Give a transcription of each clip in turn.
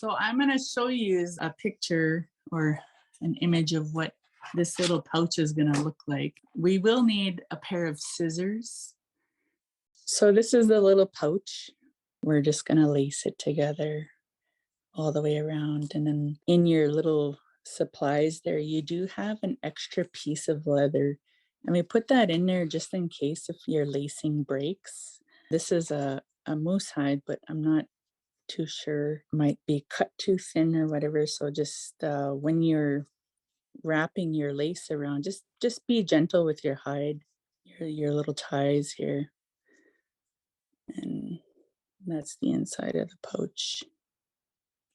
So I'm going to show you a picture or an image of what this little pouch is going to look like. We will need a pair of scissors. So this is the little pouch. We're just going to lace it together all the way around. And then in your little supplies there, you do have an extra piece of leather. And we put that in there just in case if your lacing breaks. This is a moose hide, but I'm not too sure. Might be cut too thin or whatever. So just when you're wrapping your lace around, just be gentle with your hide, your little ties here. And that's the inside of the pouch.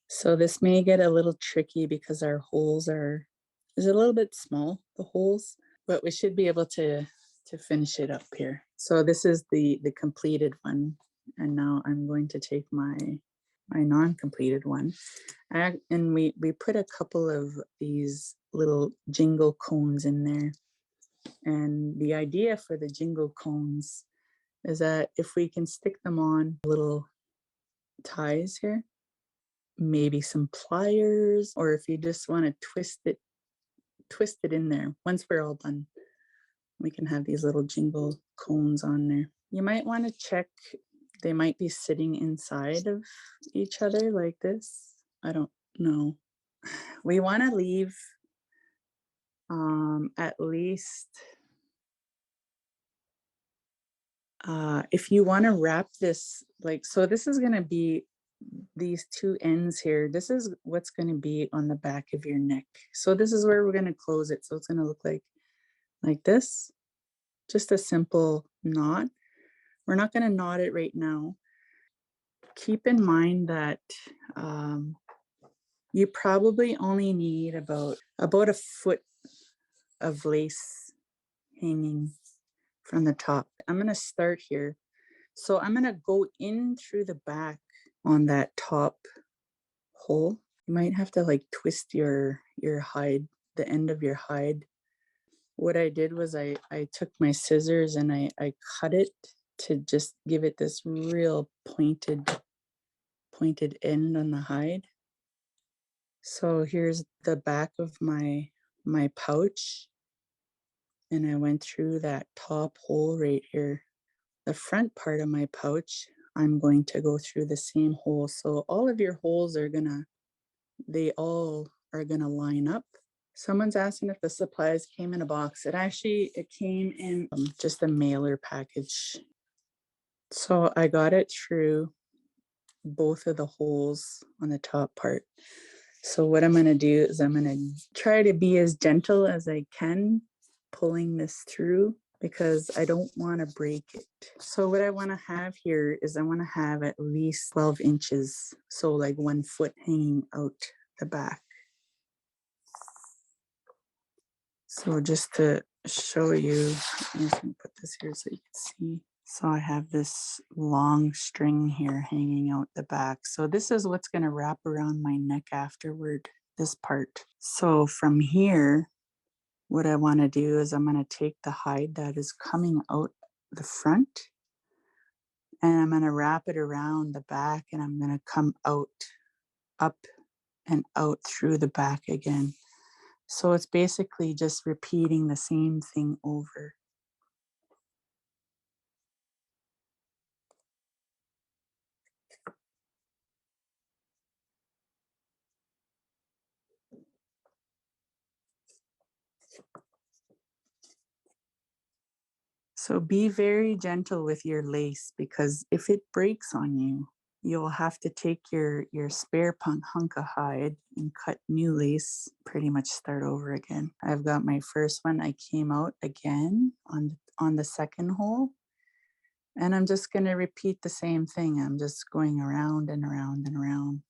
So this may get a little tricky because our holes is a little bit small, the holes, but we should be able to finish it up here. So this is the completed one. And now I'm going to take my non-completed one. And we put a couple of these little jingle cones in there. And the idea for the jingle cones is that if we can stick them on little ties here, maybe some pliers, or if you just want to twist it in there. Once we're all done, we can have these little jingle cones on there. You might want to check, they might be sitting inside of each other like this. I don't know. We want to leave at least, if you want to wrap this, like, so this is going to be these two ends here. This is what's going to be on the back of your neck. So this is where we're going to close it. So it's going to look like this, just a simple knot. We're not going to knot it right now. Keep in mind that you probably only need about a foot of lace hanging from the top. I'm going to start here. So I'm going to go in through the back on that top hole. You might have to like twist your hide, the end of your hide. What I did was I took my scissors and I cut it to just give it this real pointed end on the hide. So here's the back of my pouch. And I went through that top hole right here. The front part of my pouch, I'm going to go through the same hole. So all of your holes they all are gonna line up. Someone's asking if the supplies came in a box. It came in just a mailer package. So I got it through both of the holes on the top part. So what I'm going to do is I'm going to try to be as gentle as I can pulling this through because I don't want to break it. So what I want to have here is I want to have at least 12 inches. So like 1 foot hanging out the back. So just to show you, I'm just going to put this here so you can see. So I have this long string here hanging out the back. So this is what's going to wrap around my neck afterward, this part. So from here, what I want to do is I'm going to take the hide that is coming out the front and I'm going to wrap it around the back and I'm going to come out, up and out through the back again. So it's basically just repeating the same thing over. So be very gentle with your lace because if it breaks on you, you'll have to take your spare hunk of hide and cut new lace, pretty much start over again. I've got my first one. I came out again on the second hole. And I'm just going to repeat the same thing. I'm just going around and around and around.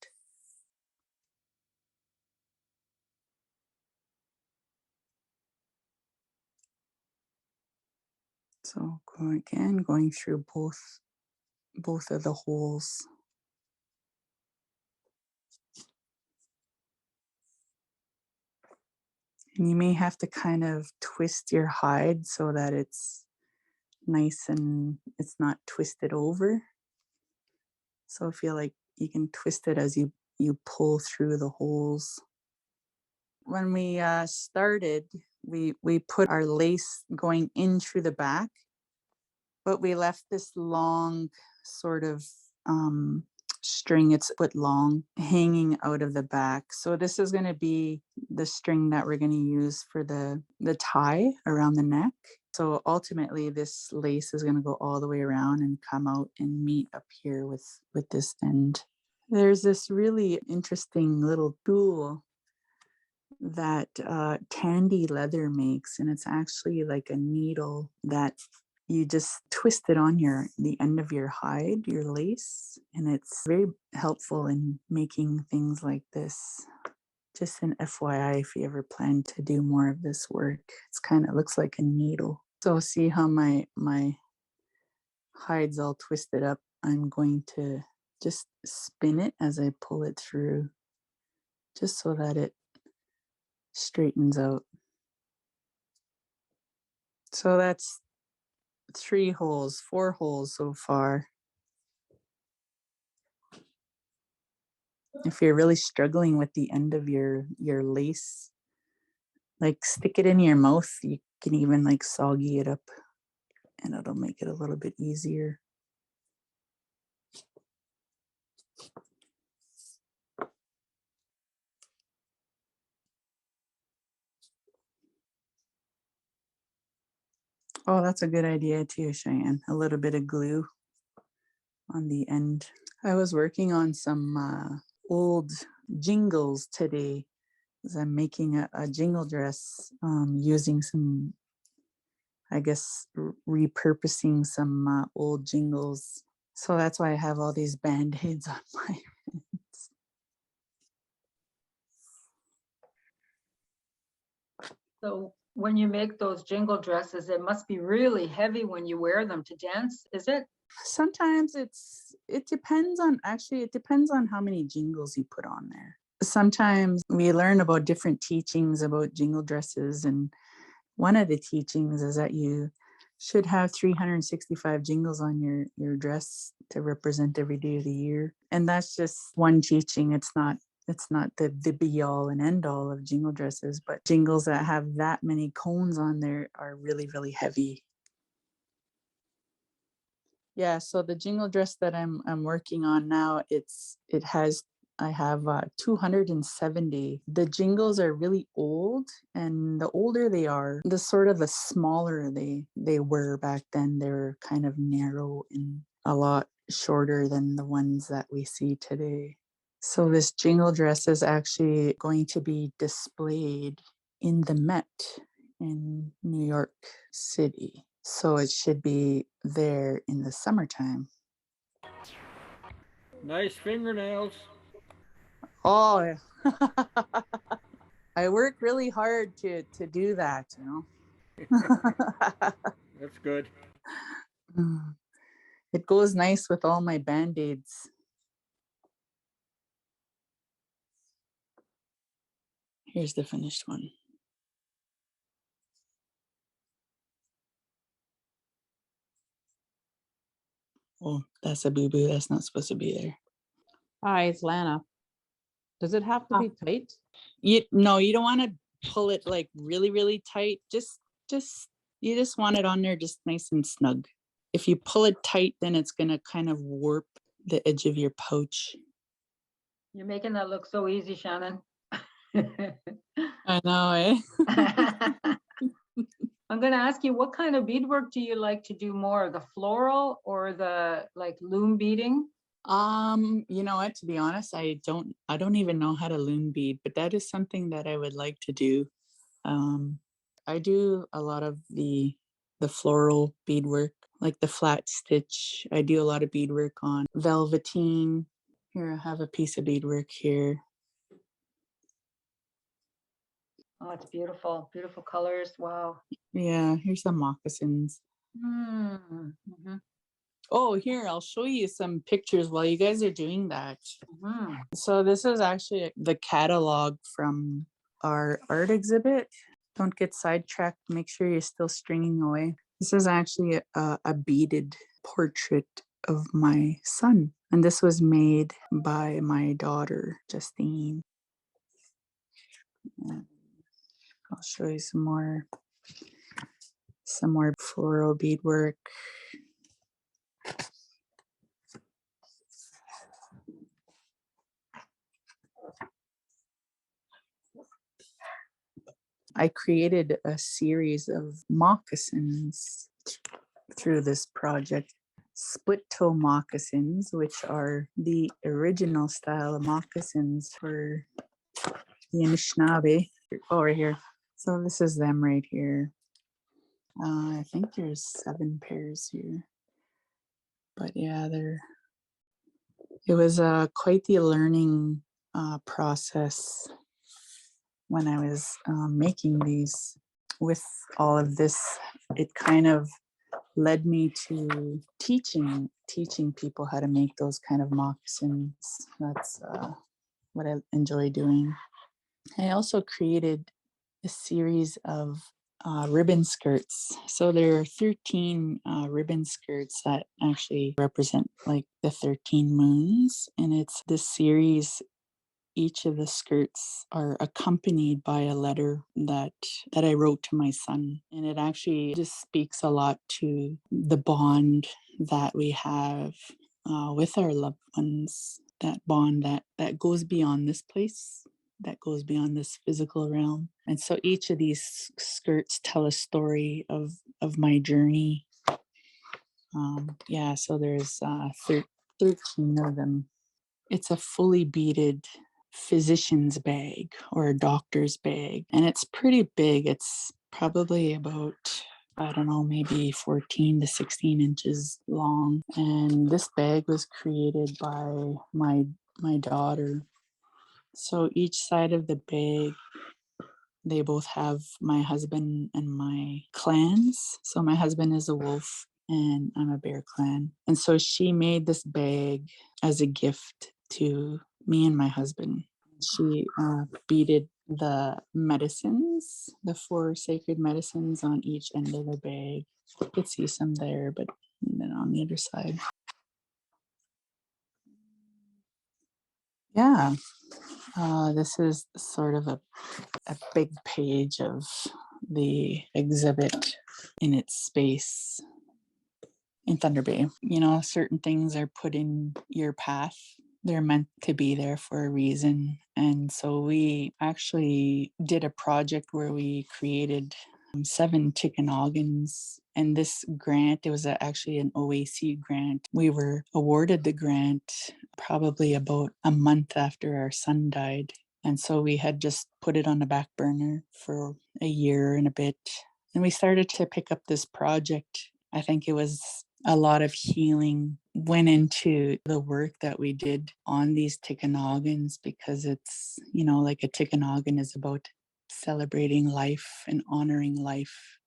So going through both of the holes. And you may have to kind of twist your hide so that it's nice and it's not twisted over. So feel like you can twist it as you you pull through the holes. When we started, we put our lace going in through the back, but we left this long sort of string, it's a foot long, hanging out of the back. So this is going to be the string that we're going to use for the tie around the neck. So ultimately this lace is going to go all the way around and come out and meet up here with this end. There's this really interesting little tool that Tandy Leather makes, and it's actually like a needle that you just twist it on the end of your hide, your lace, and it's very helpful in making things like this. Just an FYI, if you ever plan to do more of this work, it's kind of looks like a needle. So see how my hide's all twisted up. I'm going to just spin it as I pull it through, just so that it straightens out. So that's 4 holes so far. If you're really struggling with the end of your lace, like stick it in your mouth. You can even like soggy it up and it'll make it a little bit easier. Oh, that's a good idea too, Cheyenne. A little bit of glue on the end. I was working on some old jingles today, as I'm making a jingle dress using some, I guess, repurposing some old jingles. So that's why I have all these band-aids on my hands. So when you make those jingle dresses, it must be really heavy when you wear them to dance, is it? Sometimes it depends on how many jingles you put on there. Sometimes we learn about different teachings about jingle dresses, and one of the teachings is that you should have 365 jingles on your dress to represent every day of the year. And that's just one teaching. It's not the be all and end all of jingle dresses, but jingles that have that many cones on there are really, really heavy. Yeah, so the jingle dress that I'm working on now, I have 270. The jingles are really old, and the older they are, the smaller they were back then. They were kind of narrow and a lot shorter than the ones that we see today. So this jingle dress is actually going to be displayed in the Met in New York City. So it should be there in the summertime. Nice fingernails. Oh, I work really hard to do that, you know. That's good. It goes nice with all my band-aids. Here's the finished one. Oh, that's a boo-boo. That's not supposed to be there. Hi, it's Lana. Does it have to be tight? No, you don't want to pull it like really, really tight. You just want it on there just nice and snug. If you pull it tight, then it's gonna kind of warp the edge of your pouch. You're making that look so easy, Shannon. I know, eh? I'm going to ask you, what kind of beadwork do you like to do more, the floral or the like loom beading? You know what, to be honest, I don't even know how to loom bead, but that is something that I would like to do. I do a lot of the floral beadwork, like the flat stitch. I do a lot of beadwork on velveteen. Here, I have a piece of beadwork here. Oh, it's beautiful. Beautiful colors. Wow. Yeah, here's some moccasins. Mm-hmm. Oh, here, I'll show you some pictures while you guys are doing that. Mm-hmm. So this is actually the catalog from our art exhibit. Don't get sidetracked. Make sure you're still stringing away. This is actually a beaded portrait of my son. And this was made by my daughter, Justine. And I'll show you some more floral beadwork. I created a series of moccasins through this project. Split toe moccasins, which are the original style of moccasins for the Anishinaabe. Oh, right here. So this is them right here. I think there's 7 pairs here. But yeah, it was quite the learning process when I was making these. With all of this, it kind of led me to teaching people how to make those kind of moccasins. That's what I enjoy doing. I also created a series of ribbon skirts. So there are 13 ribbon skirts that actually represent like the 13 moons. And it's this series. Each of the skirts are accompanied by a letter that I wrote to my son. And it actually just speaks a lot to the bond that we have with our loved ones, that bond that goes beyond this place, that goes beyond this physical realm. And so each of these skirts tell a story of my journey. So there's 13 of them. It's a fully beaded physician's bag or a doctor's bag, and it's pretty big. It's probably about, I don't know, maybe 14 to 16 inches long. And this bag was created by my daughter. So each side of the bag, they both have my husband and my clans. So my husband is a wolf and I'm a bear clan. And so she made this bag as a gift to me and my husband. She beaded the medicines, the 4 sacred medicines on each end of the bag. You could see some there, but then on the other side. Yeah, this is sort of a big page of the exhibit in its space in Thunder Bay. You know, certain things are put in your path. They're meant to be there for a reason. And so we actually did a project where we created 7 Ticonogans. And this grant, it was actually an OAC grant. We were awarded the grant probably about a month after our son died. And so we had just put it on the back burner for a year and a bit. And we started to pick up this project. I think it was a lot of healing went into the work that we did on these Ticonogans, because it's, you know, like a Tikanogan is about celebrating life and honoring life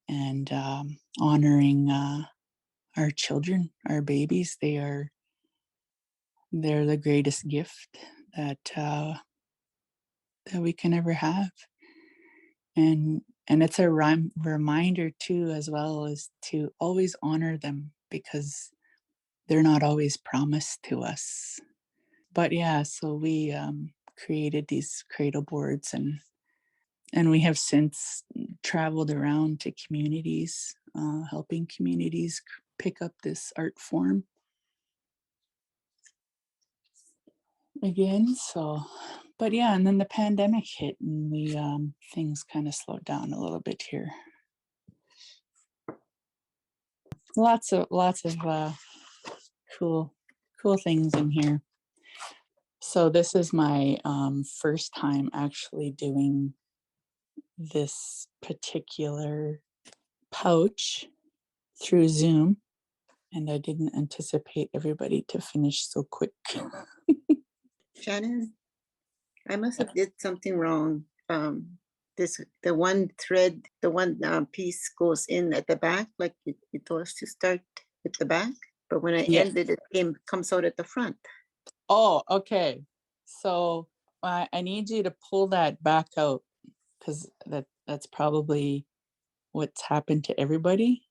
and honoring our children, our babies. They're the greatest gift that we can ever have. And it's a reminder too, as well, as to always honor them, because they're not always promised to us. But yeah, so we created these cradle boards, and we have since traveled around to communities, helping communities pick up this art form again. So, but yeah, and then the pandemic hit, and we things kind of slowed down a little bit here. Lots of cool things in here. So this is my first time actually doing this particular pouch through Zoom, and I didn't anticipate everybody to finish so quick. Shannon, I must have did something wrong. The one thread, the one piece goes in at the back, like you told us to start at the back, but when I Yeah. ended, it comes out at the front. Oh, okay. So I need you to pull that back out, because that's probably what's happened to everybody.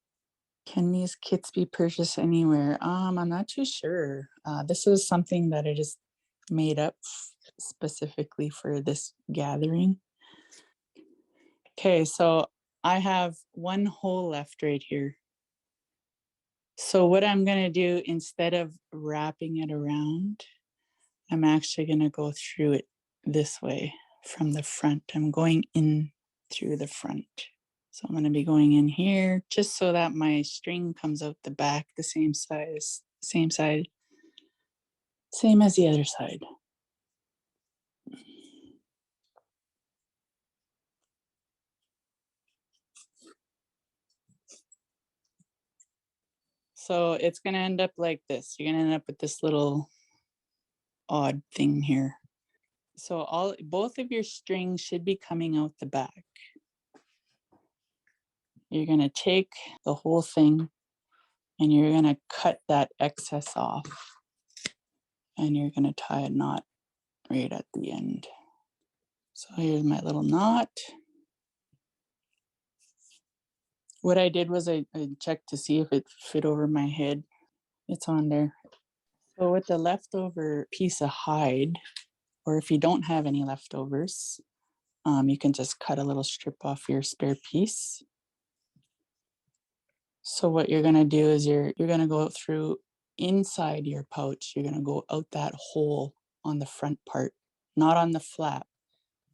Can these kits be purchased anywhere? I'm not too sure. This is something that I just made up specifically for this gathering. Okay, so I have one hole left right here. So what I'm gonna do, instead of wrapping it around, I'm actually gonna go through it this way from the front. I'm going in through the front. So I'm gonna be going in here just so that my string comes out the back the same size, same side, same as the other side. So it's gonna end up like this. You're gonna end up with this little odd thing here. So both of your strings should be coming out the back. You're gonna take the whole thing and you're gonna cut that excess off. And you're gonna tie a knot right at the end. So here's my little knot. What I did was I checked to see if it fit over my head. It's on there. So with the leftover piece of hide, or if you don't have any leftovers, you can just cut a little strip off your spare piece. So what you're gonna do is you're gonna go through inside your pouch. You're gonna go out that hole on the front part, not on the flap.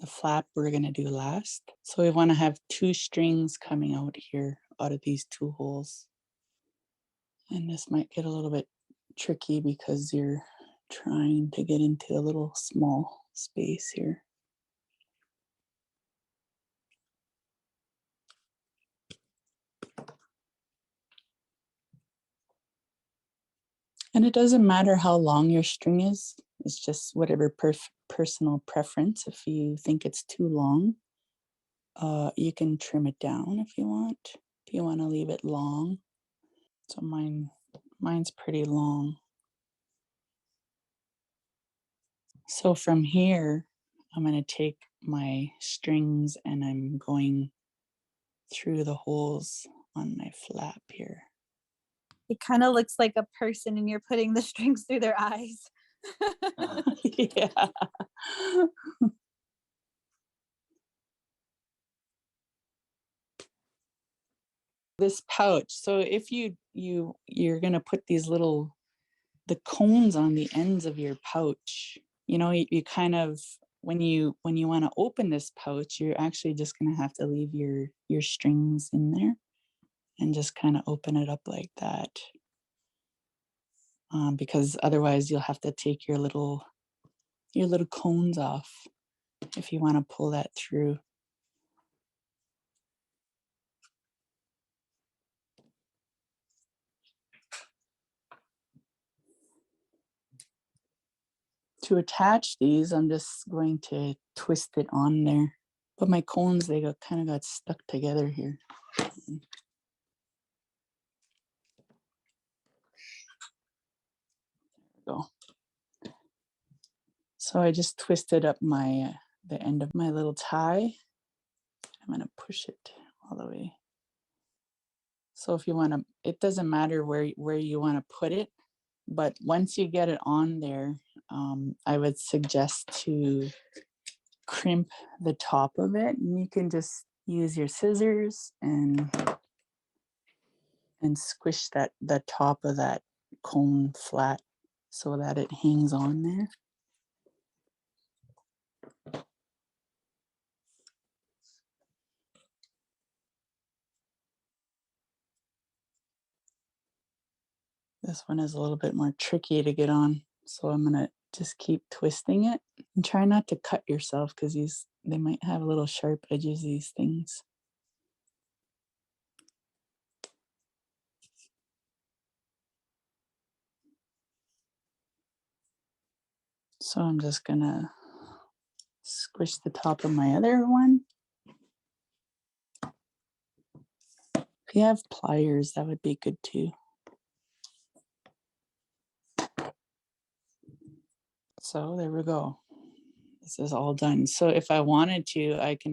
The flap we're gonna do last. So we wanna have 2 strings coming out here out of these 2 holes. And this might get a little bit tricky because you're trying to get into a little small space here. And it doesn't matter how long your string is. It's just whatever personal preference. If you think it's too long, you can trim it down if you want. If you want to leave it long. So mine's pretty long. So from here, I'm going to take my strings and I'm going through the holes on my flap here. It kind of looks like a person and you're putting the strings through their eyes. Yeah. This pouch. So if you're gonna put these the cones on the ends of your pouch, you kind of when you want to open this pouch, you're actually just gonna have to leave your strings in there and just kind of open it up like that. Because otherwise you'll have to take your little cones off if you want to pull that through. To attach these, I'm just going to twist it on there. But my cones, they kind of got stuck together here. There we go. So I just twisted up the end of my little tie. I'm gonna push it all the way. So if you want to, it doesn't matter where you want to put it, but once you get it on there, I would suggest to crimp the top of it, and you can just use your scissors and squish the top of that cone flat so that it hangs on there. This one is a little bit more tricky to get on, so I'm gonna just keep twisting it and try not to cut yourself because they might have little sharp edges, these things. So I'm just gonna squish the top of my other one. If you have pliers, that would be good too. So there we go. This is all done. So if I wanted to, I can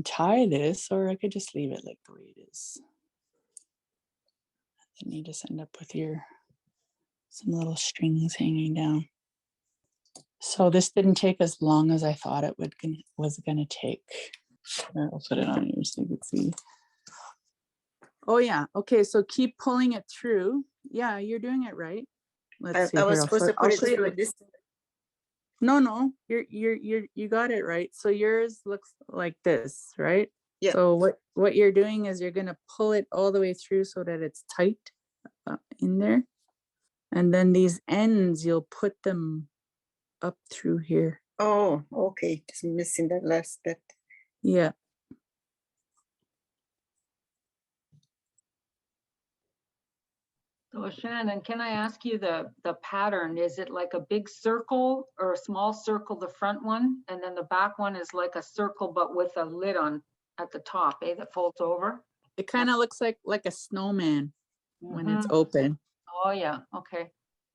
tie this, or I could just leave it like the way it is. Then you just end up with some little strings hanging down. So this didn't take as long as I thought it was gonna take. I'll put it on here so you can see. Oh yeah, okay, so keep pulling it through. Yeah, you're doing it right. Let's see I was here. supposed to I'll put it show you. through this. No, you got it right. So yours looks like this, right? Yeah. So what you're doing is you're gonna pull it all the way through so that it's tight in there. And then these ends, you'll put them up through here. Oh, okay, just missing that last bit. Yeah. So Shannon, can I ask you the pattern? Is it like a big circle or a small circle, the front one, and then the back one is like a circle but with a lid on at the top, that folds over? It kind of looks like a snowman when it's Mhm. open. Oh, yeah, okay.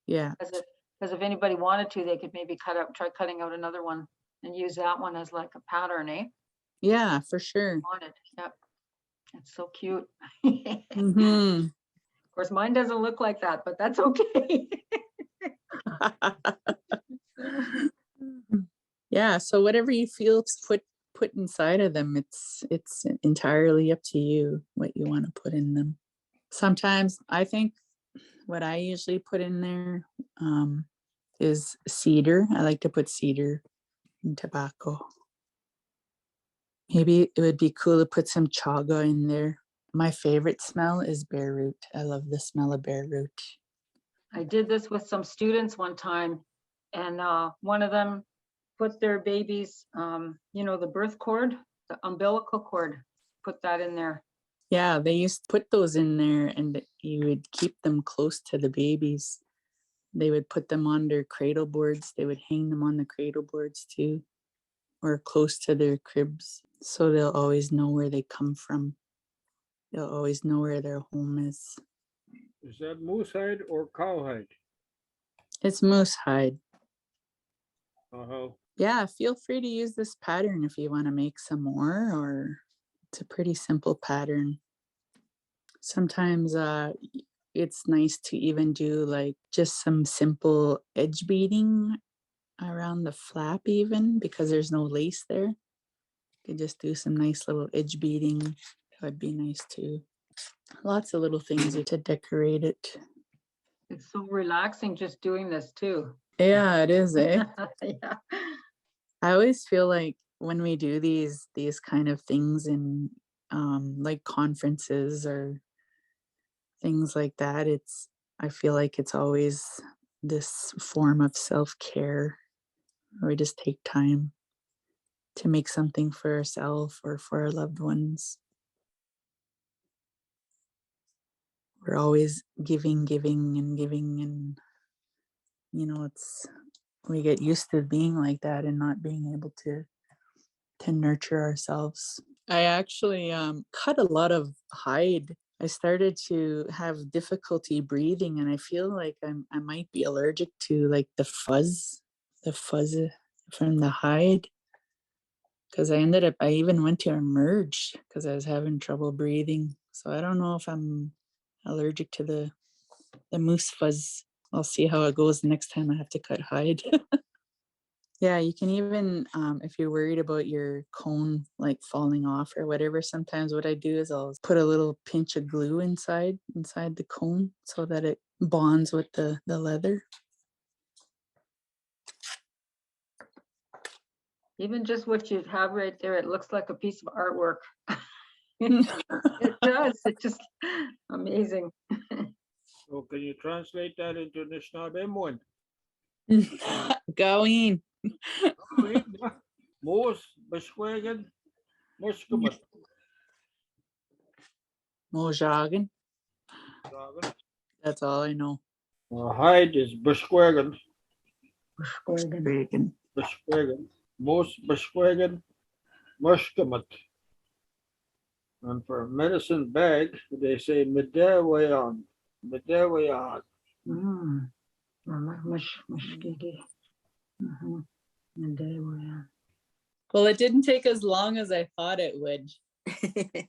Yeah. Because if anybody wanted to, they could maybe try cutting out another one and use that one as like a pattern, eh? Yeah, for sure. On it, yep. It's so cute. Hmm. Of course, mine doesn't look like that, but that's okay. Yeah, so whatever you feel to put inside of them, it's entirely up to you what you want to put in them. Sometimes I think what I usually put in there is cedar. I like to put cedar and tobacco. Maybe it would be cool to put some chaga in there. My favorite smell is bear root. I love the smell of bear root. I did this with some students one time, and one of them put their baby's, the birth cord, the umbilical cord, put that in there. Yeah, they used to put those in there and you would keep them close to the babies. They would put them on their cradle boards. They would hang them on the cradle boards too, or close to their cribs. So they'll always know where they come from. They'll always know where their home is. Is that moose hide or cowhide? It's moose hide. Uh-huh. Yeah, feel free to use this pattern if you want to make some more, or it's a pretty simple pattern. Sometimes it's nice to even do like just some simple edge beading around the flap even, because there's no lace there. You could just do some nice little edge beading. That would be nice too. Lots of little things to decorate it. It's so relaxing just doing this too. Yeah, it is, eh? Yeah. I always feel like when we do these kind of things in like conferences or things like that, I feel like it's always this form of self-care, where we just take time to make something for ourselves or for our loved ones. We're always giving and giving, and we get used to being like that and not being able to nurture ourselves. I actually cut a lot of hide. I started to have difficulty breathing, and I feel like I might be allergic to like the fuzz from the hide. Because I even went to emerge because I was having trouble breathing. So I don't know if I'm allergic to the moose fuzz. I'll see how it goes the next time I have to cut hide. Yeah, you can even, if you're worried about your cone like falling off or whatever, sometimes what I do is I'll put a little pinch of glue inside the cone so that it bonds with the leather. Even just what you have right there, it looks like a piece of artwork. It does. It's just amazing. So can you translate that into Anishinaabe one? Going. Moose, Bishwagan, Mushkamat. Mojagan. That's all I know. Hide is Bishwagan, Reagan. Bishwagan. Moose, Bishwagan, Mushkamat. And for medicine bag, they say Medewayan. Medewayan. Well, it didn't take as long as I thought it would.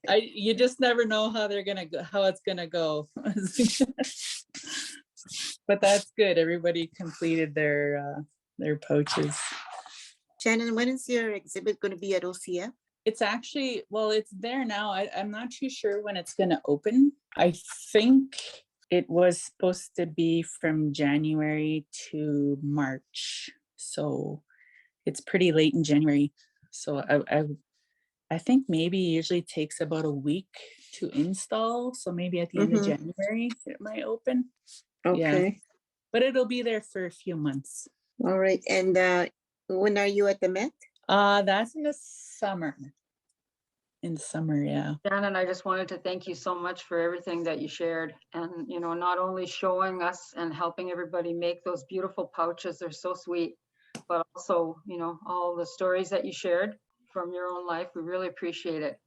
You just never know how they're gonna go, how it's gonna go. But that's good. Everybody completed their pouches. Shannon, when is your exhibit going to be at OCF? It's actually, well, it's there now. I'm not too sure when it's gonna open. I think it was supposed to be from January to March. So it's pretty late in January. So I think maybe usually takes about a week to install. So maybe at the end of Mhm. January it might open. Yeah. Okay, But it'll be there for a few months. all right. And when are you at the Met? That's in the summer. In the summer, yeah. Shannon, I just wanted to thank you so much for everything that you shared. And, you know, not only showing us and helping everybody make those beautiful pouches, they're so sweet, but also, you know, all the stories that you shared from your own life. We really appreciate it.